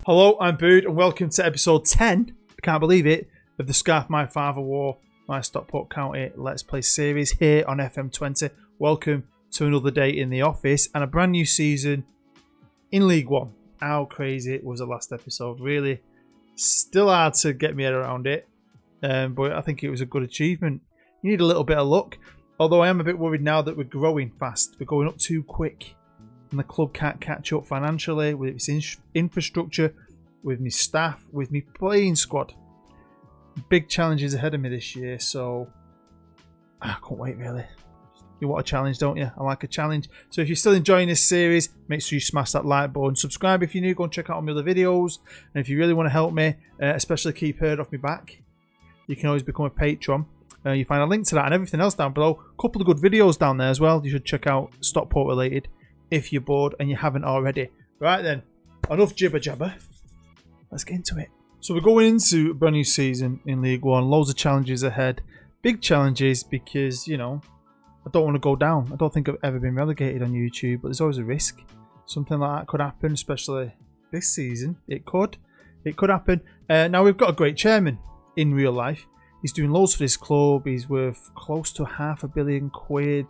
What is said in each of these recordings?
Hello, I'm Bood and welcome to episode 10, I can't believe it, of the Scarf My Father Wore, my Stockport County Let's Play series here on FM20. Welcome to another day in the office and a brand new season in League One. How crazy was the last episode, really? Still hard to get my head around it, but I think it was a good achievement. You need a little bit of luck, although I am a bit worried now that we're growing fast. We're going up too quick and the club can't catch up financially with its infrastructure, with my staff, with my playing squad. Big challenges ahead of me this year, so I can't wait really. You want a challenge, don't you? I like a challenge. So if you're still enjoying this series, make sure you smash that like button. Subscribe if you're new, go and check out my other videos. And if you really want to help me, especially keep Heard off my back, you can always become a patron. You find a link to that and everything else down below. A couple of good videos down there as well. You should check out Stockport related if you're bored and you haven't already. Right then, enough jibber jabber. Let's get into it. So we're going into a brand new season in League One. Loads of challenges ahead. Big challenges because, you know, I don't want to go down. I don't think I've ever been relegated on YouTube, but there's always a risk. Something like that could happen, especially this season. It could happen. Now we've got a great chairman in real life. He's doing loads for this club. He's worth close to £500 million.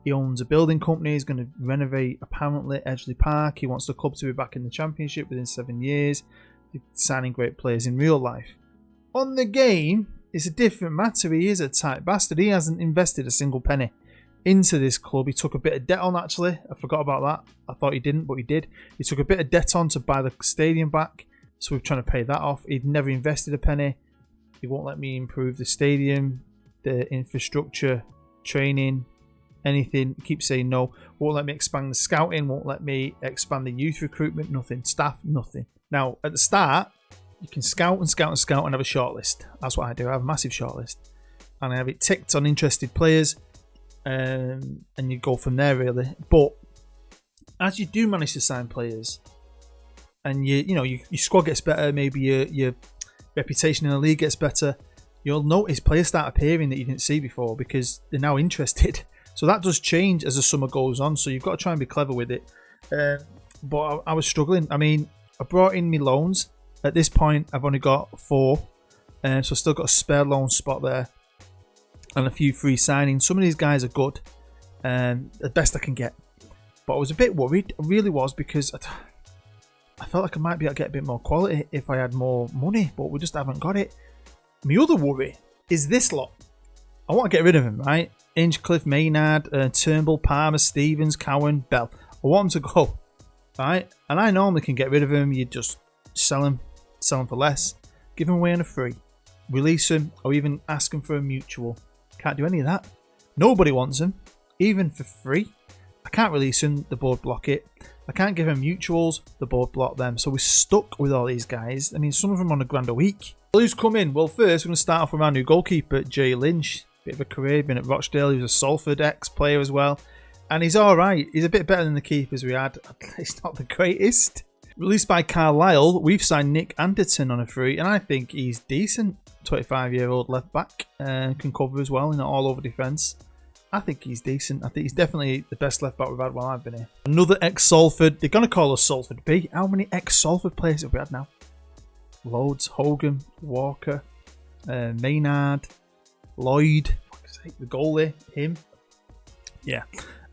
He owns a building company. He's going to renovate, apparently, Edgeley Park. He wants the club to be back in the Championship within 7 years. He's signing great players in real life. On the game, it's a different matter. He is a tight bastard. He hasn't invested a single penny into this club. He took a bit of debt on, actually. I forgot about that. I thought he didn't, but he did. He took a bit of debt on to buy the stadium back. So we're trying to pay that off. He'd never invested a penny. He won't let me improve the stadium, the infrastructure, training, anything. He keeps saying no. Won't let me expand the scouting. Won't let me expand the youth recruitment. Nothing. Staff. Nothing. Now, at the start, you can scout and scout and scout and have a shortlist. That's what I do. I have a massive shortlist. And I have it ticked on interested players. And you go from there, really. But as you do manage to sign players, and your squad gets better, maybe your reputation in the league gets better, you'll notice players start appearing that you didn't see before because they're now interested. So that does change as the summer goes on. So you've got to try and be clever with it. But I was struggling. I mean, I brought in my loans. At this point, I've only got 4. So I've still got a spare loan spot there. And a few free signings. Some of these guys are good. The best I can get. But I was a bit worried. I really was, because I felt like I might be able to get a bit more quality if I had more money. But we just haven't got it. My other worry is this lot. I want to get rid of him, right? Inchcliffe, Maynard, Turnbull, Palmer, Stevens, Cowan, Bell. I want them to go, right? And I normally can get rid of him. You just sell him for less. Give him away on a free. Release him, or even ask him for a mutual. Can't do any of that. Nobody wants him, even for free. I can't release him, the board block it. I can't give him mutuals, the board block them. So we're stuck with all these guys. I mean, some of them on £1,000 a week. Well, who's come in? Well, first we're going to start off with our new goalkeeper, Lynch. Bit of a career, been at Rochdale. He was a Salford ex-player as well. And he's alright. He's a bit better than the keepers we had. It's not the greatest. Released by Carlisle, we've signed Nick Anderton on a free, and I think he's decent. 25-year-old left back, can cover as well in an all-over defence. I think he's decent. I think he's definitely the best left back we've had while I've been here. Another ex-Salford. They're going to call us Salford B. How many ex-Salford players have we had now? Loads. Hogan, Walker, Maynard, Lloyd, the goalie, him. Yeah.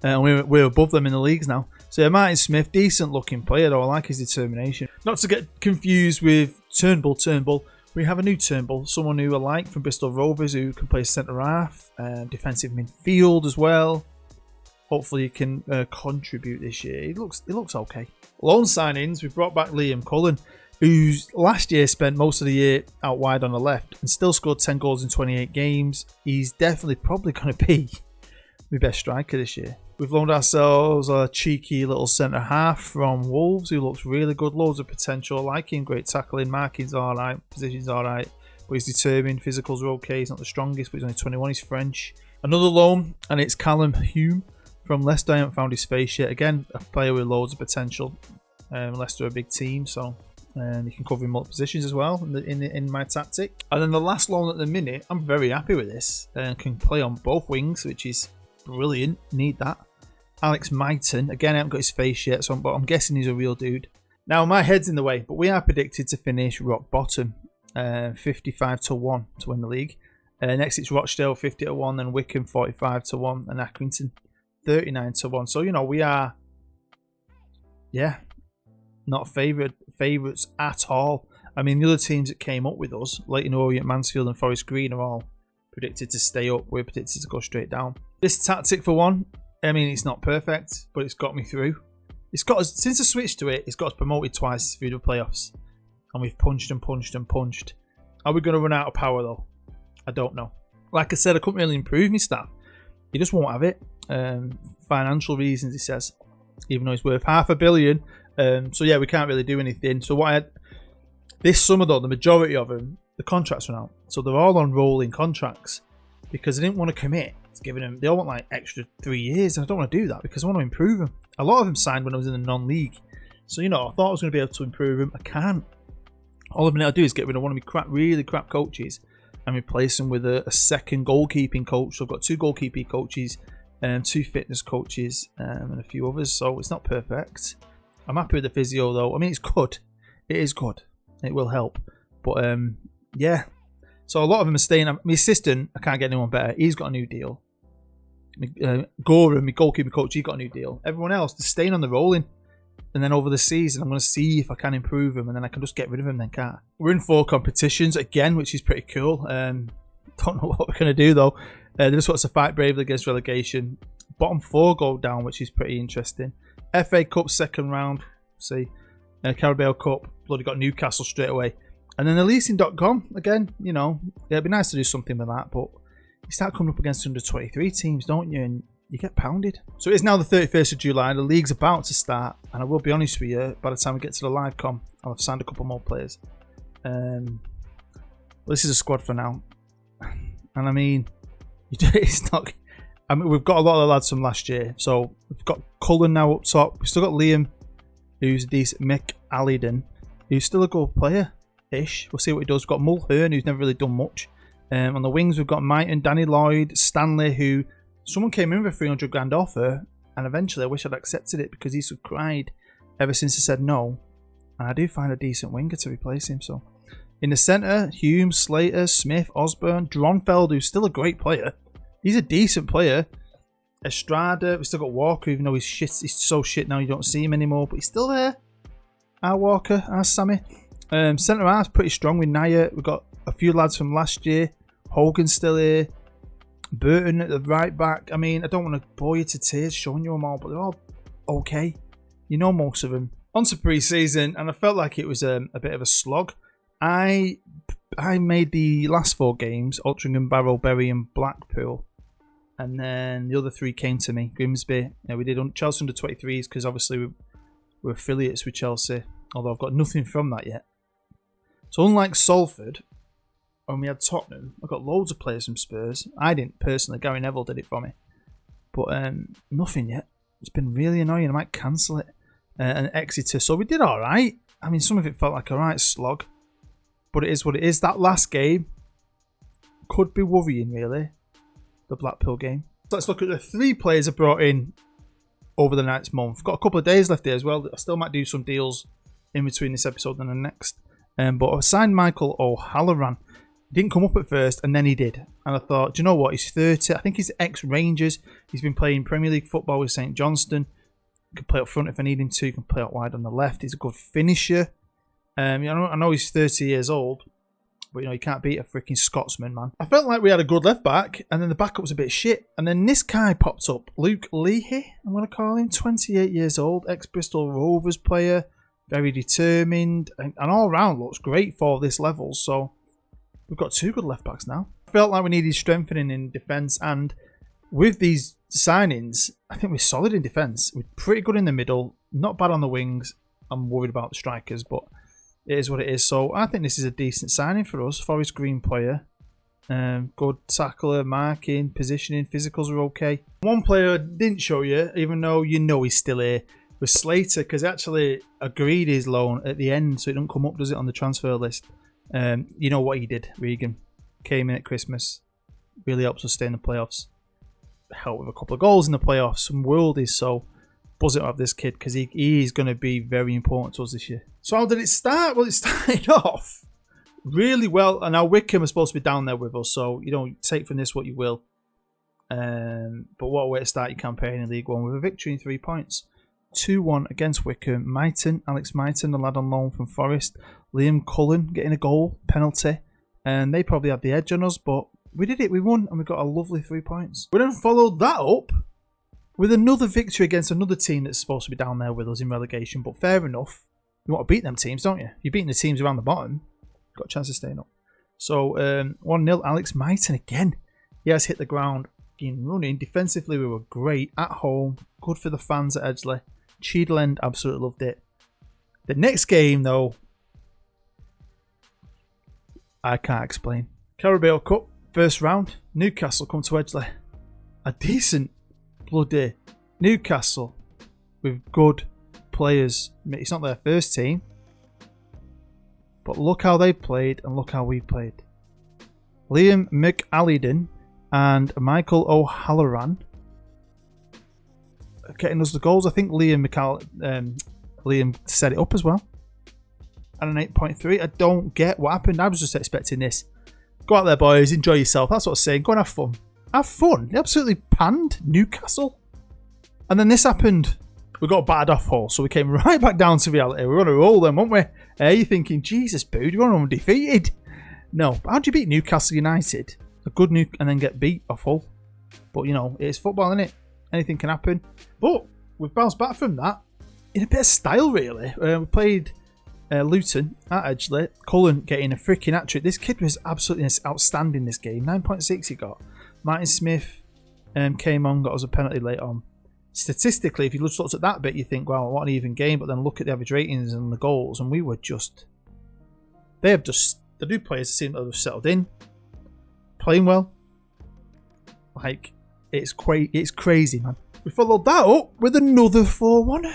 We're above them in the leagues now. So Martin Smith, decent looking player though. I like his determination. Not to get confused with Turnbull. We have a new Turnbull, someone who I like from Bristol Rovers, who can play centre half, defensive midfield as well. Hopefully he can contribute this year. He looks okay. Loan signings, we brought back Liam Cullen, who's last year spent most of the year out wide on the left and still scored 10 goals in 28 games. He's definitely probably going to be my best striker this year. We've loaned ourselves a cheeky little centre half from Wolves who looks really good, loads of potential. I like him, great tackling, marking's alright, position's alright, but he's determined, physicals are okay, he's not the strongest, but he's only 21, he's French. Another loan, and it's Callum Hume from Leicester. I haven't found his face yet. Again, a player with loads of potential. Leicester are a big team, so he can cover in multiple positions as well in my tactic. And then the last loan at the minute, I'm very happy with this. Can play on both wings, which is brilliant. Need that. Alex Mighton. Again, I haven't got his face yet, but I'm guessing he's a real dude. Now, my head's in the way, but we are predicted to finish rock bottom, 55-1 to win the league. Next, it's Rochdale 50-1, then Wickham 45-1, and Accrington 39-1. So, you know, we are, not favourites at all. I mean, the other teams that came up with us, Leyton Orient, Mansfield, and Forest Green, are all predicted to stay up. We're predicted to go straight down. This tactic, for one, I mean, it's not perfect, but it's got me through. It's got us, since I switched to it, it's got us promoted twice through the playoffs. And we've punched and punched and punched. Are we going to run out of power, though? I don't know. Like I said, I couldn't really improve my staff. He just won't have it. Financial reasons, he says. Even though he's worth $500 million. So, yeah, we can't really do anything. So, this summer, though, the majority of them, the contracts run out. So, they're all on rolling contracts. Because they didn't want to commit to giving them... They all want, like, extra 3 years. And I don't want to do that because I want to improve them. A lot of them signed when I was in the non-league. So, you know, I thought I was going to be able to improve them. I can't. All I've been able to do is get rid of one of my really crap coaches and replace them with a second goalkeeping coach. So I've got 2 goalkeeping coaches, 2 fitness coaches, and a few others. So it's not perfect. I'm happy with the physio, though. I mean, it's good. It is good. It will help. But, yeah. So a lot of them are staying. My assistant, I can't get anyone better. He's got a new deal. Gora, my goalkeeping coach, he got a new deal. Everyone else, they're staying on the rolling. And then over the season, I'm going to see if I can improve them, and then I can just get rid of them, then can't. We're in 4 competitions again, which is pretty cool. Don't know what we're going to do, though. They just want us to fight bravely against relegation. Bottom 4 go down, which is pretty interesting. FA Cup second round, see. Carabao Cup, bloody got Newcastle straight away. And then the leasing.com, again, you know, it'd be nice to do something with that, but you start coming up against under 23 teams, don't you? And you get pounded. So it's now the 31st of July. The league's about to start. And I will be honest with you, by the time we get to the live com, I'll have signed a couple more players. This is a squad for now. And I mean, it's not... I mean, we've got a lot of the lads from last year. So we've got Cullen now up top. We've still got Liam, who's decent. Mick Alliden, who's still a good player-ish. We'll see what he does. We've got Mulhern, who's never really done much. On the wings, we've got Mighton, Danny Lloyd, Stanley, who... Someone came in with a 300 grand offer, and eventually I wish I'd accepted it because he's cried ever since he said no. And I do find a decent winger to replace him. So, in the centre, Hume, Slater, Smith, Osborne, Dronfeld, who's still a great player. He's a decent player. Estrada, we've still got Walker, even though he's so shit now you don't see him anymore, but he's still there. Our Walker, our Sammy. Centre half's pretty strong with Naya. We've got a few lads from last year. Hogan's still here. Burton at the right back. I mean, I don't want to bore you to tears showing you them all, but they're all okay. You know most of them. On to pre-season, and I felt like it was a bit of a slog. I made the last 4 games, Altrincham, Barrow, Bury and Blackpool. And then the other 3 came to me. Grimsby. Yeah, we did Chelsea under 23s because obviously we're affiliates with Chelsea. Although I've got nothing from that yet. So unlike Salford... when we had Tottenham, I got loads of players from Spurs. I didn't personally. Gary Neville did it for me. But nothing yet. It's been really annoying. I might cancel it. And Exeter. So we did alright. I mean, some of it felt like a right slog. But it is what it is. That last game could be worrying, really. The Blackpool game. So let's look at the 3 players I brought in over the next month. Got a couple of days left here as well. I still might do some deals in between this episode and the next. But I signed Michael O'Halloran. Didn't come up at first, and then he did. And I thought, do you know what? He's 30. I think he's ex-Rangers. He's been playing Premier League football with St Johnstone. He can play up front if I need him to. He can play out wide on the left. He's a good finisher. I know he's 30 years old, but you know, you can't beat a freaking Scotsman, man. I felt like we had a good left back, and then the backup was a bit shit. And then this guy popped up, Luke Leahy, I'm going to call him, 28 years old, ex-Bristol Rovers player, very determined, and all round looks great for this level. So we've got 2 good left backs now. I felt like we needed strengthening in defence, and with these signings, I think we're solid in defence. We're pretty good in the middle, not bad on the wings. I'm worried about the strikers, but it is what it is. So I think this is a decent signing for us. Forest Green player. Good tackler, marking, positioning, physicals are okay. One player I didn't show you, even though you know he's still here, was Slater, because he actually agreed his loan at the end, so it don't come up, does it, on the transfer list. You know what he did, Regan. Came in at Christmas. Really helps us stay in the playoffs. Helped with a couple of goals in the playoffs. Some worldies, so buzzing off this kid because he is going to be very important to us this year. So how did it start? Well, it started off really well. And now Wickham are supposed to be down there with us, so you know, take from this what you will. But what a way to start your campaign in League One with a victory in 3 points. 2-1 against Wickham. Alex Myton, the lad on loan from Forest. Liam Cullen getting a goal, penalty. And they probably had the edge on us, but we did it. We won, and we got a lovely 3 points. We then followed that up with another victory against another team that's supposed to be down there with us in relegation. But fair enough. You want to beat them teams, don't you? You're beating the teams around the bottom. Got a chance of staying up. So 1-0. Alex Myton again. He has hit the ground. Running. Defensively, we were great. At home. Good for the fans at Edgeley. Cheadle absolutely loved it. The next game, though, I can't explain. Carabao Cup, first round. Newcastle come to Edgeley. A decent bloody Newcastle with good players. It's not their first team, but look how they played and look how we played. Liam McAllidan and Michael O'Halloran getting us the goals. I think Liam set it up as well. And an 8.3. I don't get what happened. I was just expecting this. Go out there, boys. Enjoy yourself. That's what I'm saying. Go and have fun. Have fun. They absolutely panned Newcastle. And then this happened. We got battered off Hull, so we came right back down to reality. We're on a roll then, weren't we? You're thinking, Jesus, boo, you're undefeated. No. How'd you beat Newcastle United? A good and then get beat off Hull. But, you know, it's football, isn't it? Anything can happen. But we've bounced back from that in a bit of style, really. We played Luton at Edgeley. Cullen getting a freaking hat-trick. This kid was absolutely outstanding this game. 9.6 he got. Martin Smith came on, got us a penalty late on. Statistically, if you just looked at that bit, you think, wow, what an even game. But then look at the average ratings and the goals, and we were just... the new players seem to have settled in. Playing well. Like, it's crazy, man. We followed that up with another 4-1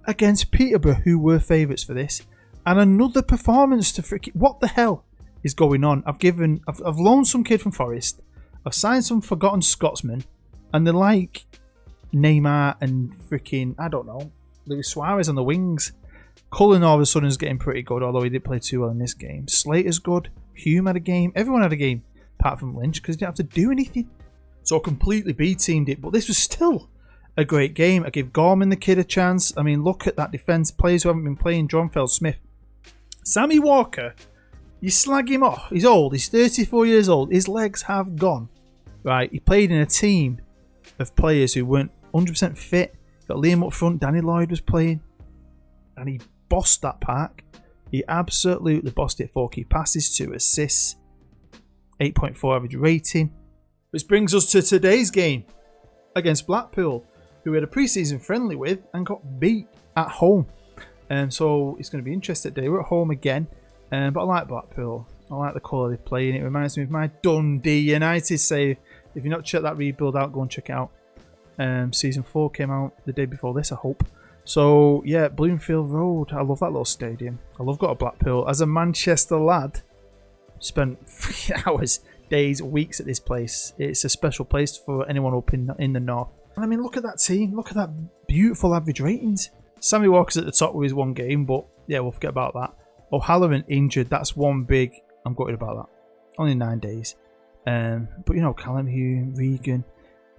against Peterborough, who were favourites for this. And another performance to freaking... What the hell is going on? I've loaned some kid from Forest. I've signed some forgotten Scotsman. And they're like Neymar and freaking, I don't know, Luis Suarez on the wings. Cullen all of a sudden is getting pretty good, although he didn't play too well in this game. Slater's good. Hume had a game. Everyone had a game, apart from Lynch, because he didn't have to do anything. So I completely B-teamed it. But this was still a great game. I gave Gorman the kid a chance. I mean, look at that defence. Players who haven't been playing. Dronfeld, Smith. Sammy Walker, you slag him off. He's old. He's 34 years old. His legs have gone. Right, he played in a team of players who weren't 100% fit. Got Liam up front. Danny Lloyd was playing. And he bossed that park. He absolutely bossed it. 4 key passes, 2 assists. 8.4 average rating. Which brings us to today's game against Blackpool, who we had a pre-season friendly with and got beat at home. So it's going to be interesting today. We're at home again, but I like Blackpool. I like the colour they play in. It reminds me of my Dundee United save. If you've not checked that rebuild out, go and check it out. Season 4 came out the day before this, I hope. So yeah, Bloomfield Road. I love that little stadium. I love going to Blackpool. As a Manchester lad, spent 3 hours, days, weeks at this place. It's a special place for anyone up in the north. And I mean, look at that team. Look at that beautiful average ratings. Sammy Walker's at the top with his 1 game, but yeah, we'll forget about that. O'Halloran injured. That's one big... I'm gutted about that. Only 9 days. But, you know, Callum Hugh, Regan,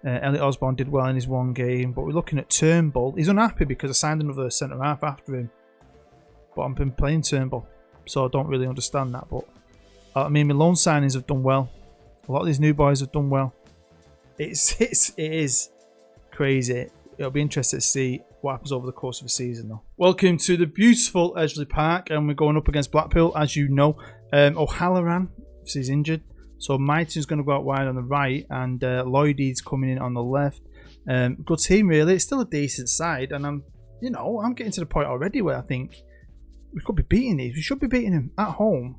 Elliot Osborne did well in his 1 game. But we're looking at Turnbull. He's unhappy because I signed another centre-half after him. But I've been playing Turnbull, so I don't really understand that. But, I mean, my loan signings have done well. A lot of these new boys have done well. It is crazy. It'll be interesting to see what happens over the course of the season, though. Welcome to the beautiful Edgeley Park, and we're going up against Blackpool, as you know. O'Halloran, he's injured, so Myton's going to go out wide on the right, and Lloydie's coming in on the left. Good team, really. It's still a decent side, and I'm getting to the point already where I think we could be beating these. We should be beating them at home.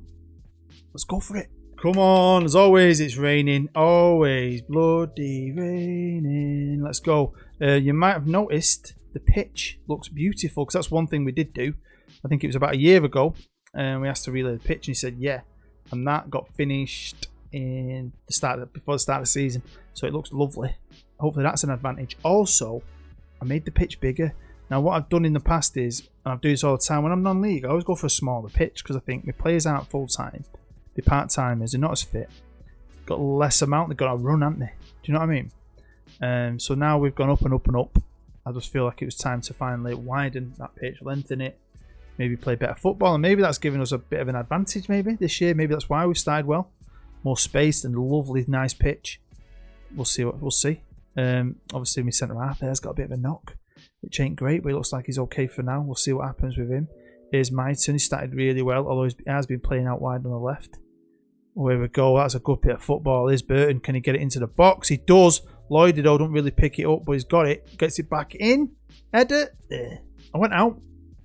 Let's go for it. Come on, as always, it's raining. Always bloody raining. Let's go. You might have noticed the pitch looks beautiful, because that's one thing we did do. I think it was about a year ago. We asked to relay the pitch, and he said, yeah. And that got finished before the start of the season. So it looks lovely. Hopefully that's an advantage. Also, I made the pitch bigger. Now what I've done in the past is, and I do this all the time when I'm non-league, I always go for a smaller pitch because I think my players aren't full-time, they're part-timers, they're not as fit, got less amount, they've got to run, haven't they? Do you know what I mean? So now we've gone up and up and up. I just feel like it was time to finally widen that pitch, lengthen it, maybe play better football, and maybe that's given us a bit of an advantage maybe this year. Maybe that's why we started well. More spaced and lovely, nice pitch. We'll see. Obviously my centre-half there's got a bit of a knock, which ain't great, but it looks like he's okay for now. We'll see what happens with him. Here's Myton. He started really well, although he has been playing out wide on the left. Oh, here we go. That's a good bit of football. Here's Burton. Can he get it into the box? He does. Lloyd, though, don't really pick it up, but he's got it. Gets it back in. Header. There. I went out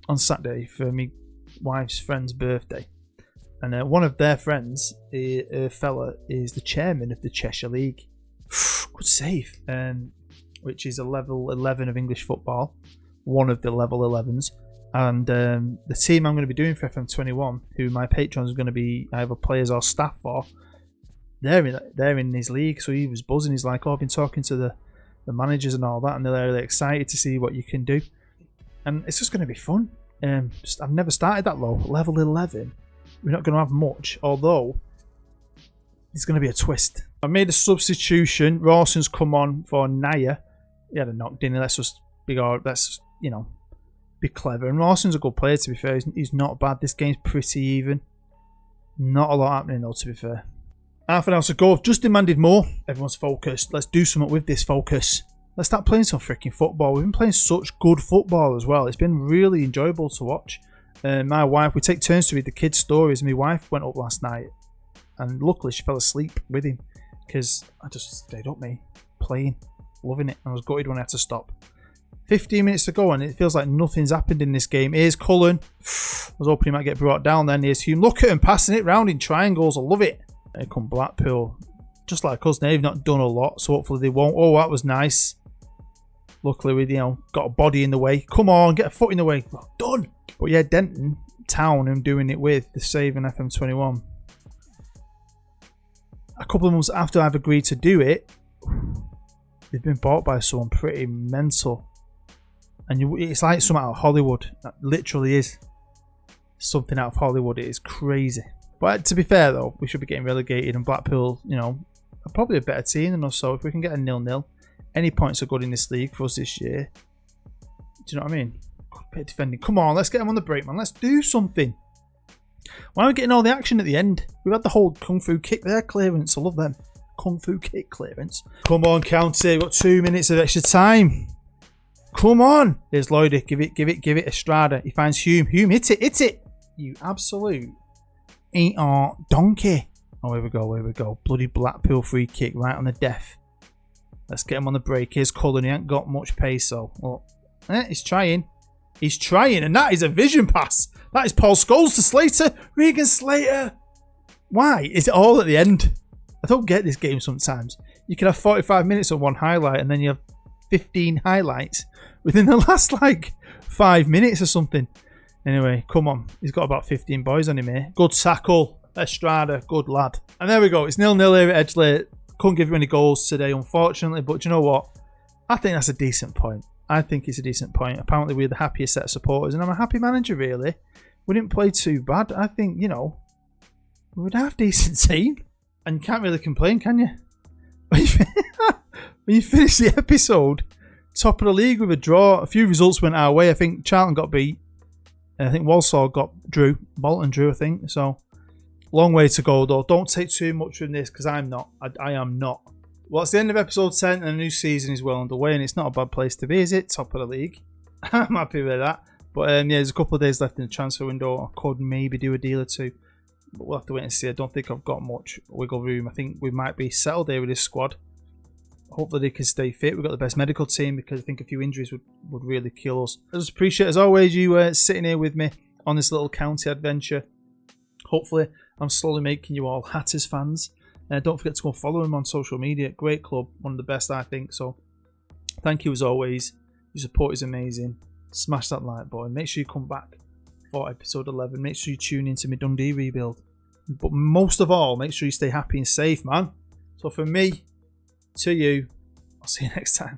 on Saturday for my wife's friend's birthday. And one of their friends, a fella, is the chairman of the Cheshire League. Good save. Which is a level 11 of English football. One of the level 11s. And the team I'm going to be doing for FM21, who my patrons are going to be either players or staff for, they're in his league. So he was buzzing. He's like, oh, I've been talking to the managers and all that, and they're really excited to see what you can do. And it's just going to be fun. I've never started that low. Level 11. We're not going to have much, although there's going to be a twist. I made a substitution. Rawson's come on for Naya. He had a knock, didn't he? Let's just be clever. And Rawson's a good player, to be fair. He's not bad. This game's pretty even. Not a lot happening, though, to be fair. Half an hour to go. I've just demanded more. Everyone's focused. Let's do something with this focus. Let's start playing some freaking football. We've been playing such good football as well. It's been really enjoyable to watch. My wife, we take turns to read the kids' stories. My wife went up last night, and luckily she fell asleep with him because I just stayed up, me, playing, loving it. I was gutted when I had to stop. 15 minutes to go, and it feels like nothing's happened in this game. Here's Cullen. I was hoping he might get brought down then. Here's Hume. Look at him passing it round in triangles. I love it. Here come Blackpool. Just like us, they've not done a lot, so hopefully they won't. Oh, that was nice. Luckily, we got a body in the way. Come on, get a foot in the way. Well done. But yeah, Denton Town, I'm doing it with the save in FM21. A couple of months after I've agreed to do it, they've been bought by someone pretty mental. And it's like something out of Hollywood. That literally is something out of Hollywood. It is crazy. But to be fair, though, we should be getting relegated. And Blackpool, are probably a better team than us. So if we can get a 0-0, any points are good in this league for us this year. Do you know what I mean? Good bit of defending. Come on, let's get them on the break, man. Let's do something. Why are we getting all the action at the end? We've had the whole Kung Fu kick there clearance. I love them. Kung Fu kick clearance. Come on, County. We've got 2 minutes of extra time. Come on. There's Lloyd. Give it. Estrada. He finds Hume. Hume, hit it. You absolute donkey. Oh, here we go. Bloody Blackpool free kick right on the death. Let's get him on the break. Here's Cullen. He ain't got much pace, though. Well, he's trying. And that is a vision pass. That is Paul Scholes to Slater. Regan Slater. Why? Is it all at the end? I don't get this game sometimes. You can have 45 minutes of one highlight and then you have 15 highlights within the last 5 minutes or something. Anyway, come on. He's got about 15 boys on him here. Good tackle. Estrada, good lad. And there we go. It's 0-0 here at Edgeley. Couldn't give you any goals today, unfortunately. But do you know what? I think that's a decent point. Apparently, we're the happiest set of supporters. And I'm a happy manager, really. We didn't play too bad. I think, we would have a decent team. And you can't really complain, can you? When you finish the episode, top of the league with a draw. A few results went our way. I think Charlton got beat. I think Walsall drew. Bolton drew, I think. So, long way to go, though. Don't take too much from this, because I'm not. I am not. Well, it's the end of episode 10, and a new season is well underway, and it's not a bad place to be, is it? Top of the league. I'm happy with that. But there's a couple of days left in the transfer window. I could maybe do a deal or two. But we'll have to wait and see. I don't think I've got much wiggle room. I think we might be settled here with this squad. Hopefully they can stay fit. We've got the best medical team, because I think a few injuries would really kill us. I just appreciate, as always, you sitting here with me on this little county adventure. Hopefully I'm slowly making you all Hatters fans. Don't forget to go follow him on social media. Great club. One of the best, I think. So thank you as always. Your support is amazing. Smash that like button. Make sure you come back for episode 11. Make sure you tune into my Dundee rebuild. But most of all, make sure you stay happy and safe, man. So from me to you, I'll see you next time.